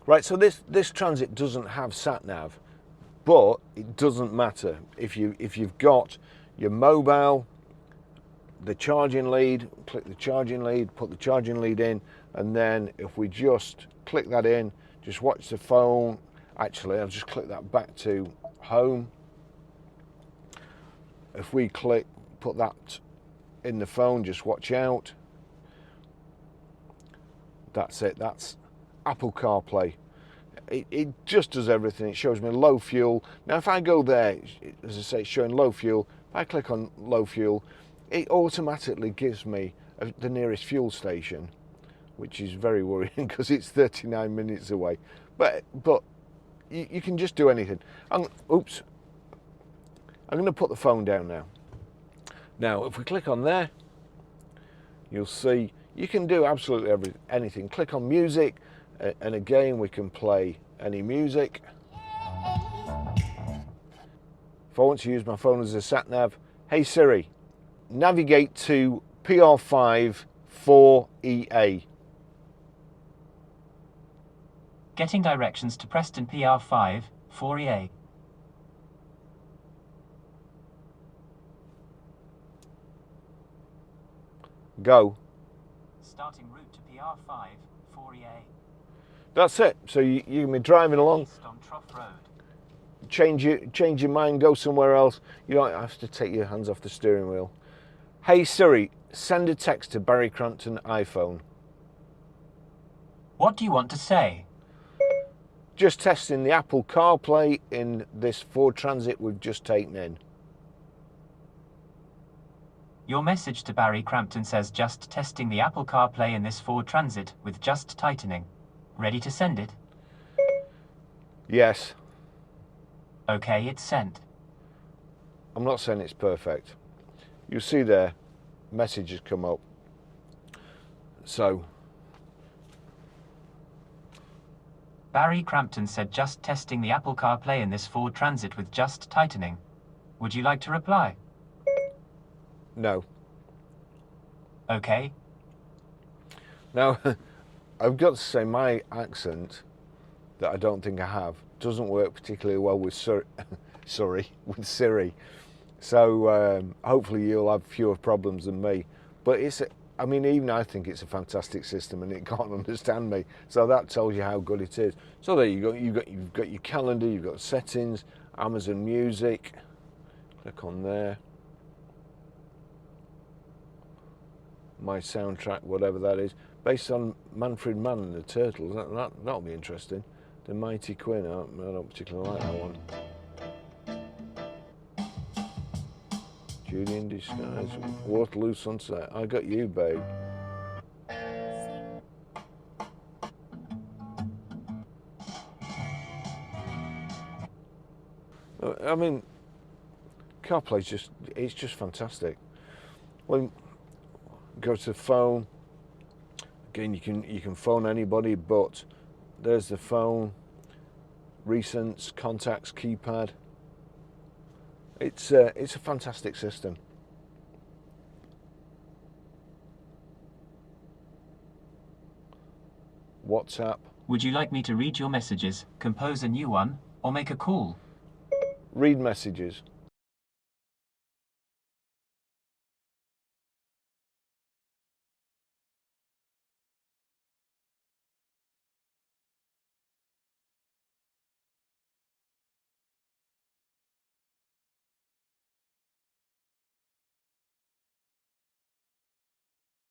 Right, so this Transit doesn't have sat nav, but it doesn't matter if you've got your mobile, the charging lead, click the charging lead, put the charging lead in, and then if we just click that in, just watch the phone. Actually, I'll just click that back to home. If we put that in the phone, just watch out. That's it, that's Apple CarPlay. It just does everything. It shows me low fuel. Now if I go there, as I say, it's showing low fuel. If I click on low fuel, it automatically gives me the nearest fuel station, which is very worrying because it's 39 minutes away. But you can just do anything. Oops. I'm going to put the phone down now. Now, if we click on there, you'll see you can do absolutely anything. Click on music, and again, we can play any music. If I want to use my phone as a sat nav, hey Siri, navigate to PR5 4EA. Getting directions to Preston PR5 4EA. Go. Starting route to PR5 4EA. That's it. So you can be driving along, East on Trough Road. change your mind, go somewhere else. You don't have to take your hands off the steering wheel. Hey Siri, send a text to Barry Crampton iPhone. What do you want to say? Just testing the Apple CarPlay in this Ford Transit we've just taken in. Your message to Barry Crampton says just testing the Apple CarPlay in this Ford Transit with just tightening. Ready to send it? Yes. Okay, it's sent. I'm not saying it's perfect. You'll see there, messages come up. So, Barry Crampton said just testing the Apple CarPlay in this Ford Transit with just tightening. Would you like to reply? no. Okay. Now, I've got to say my accent, that I don't think I have, doesn't work particularly well with with Siri. So hopefully you'll have fewer problems than me. But I mean, even I think it's a fantastic system, and it can't understand me. So that tells you how good it is. So there you go. You've got your calendar, you've got settings, Amazon Music. Click on there. My soundtrack, whatever that is, based on Manfred Mann and the Turtles. That'll be interesting. The Mighty Quinn. I don't particularly like that one. Judy in Disguise, Waterloo Sunset. I Got You, babe. I mean, CarPlay's it's just fantastic. Well, go to the phone. Again, you can phone anybody, but there's the phone, recents, contacts, keypad. It's a fantastic system. WhatsApp. Would you like me to read your messages, compose a new one, or make a call? Read messages.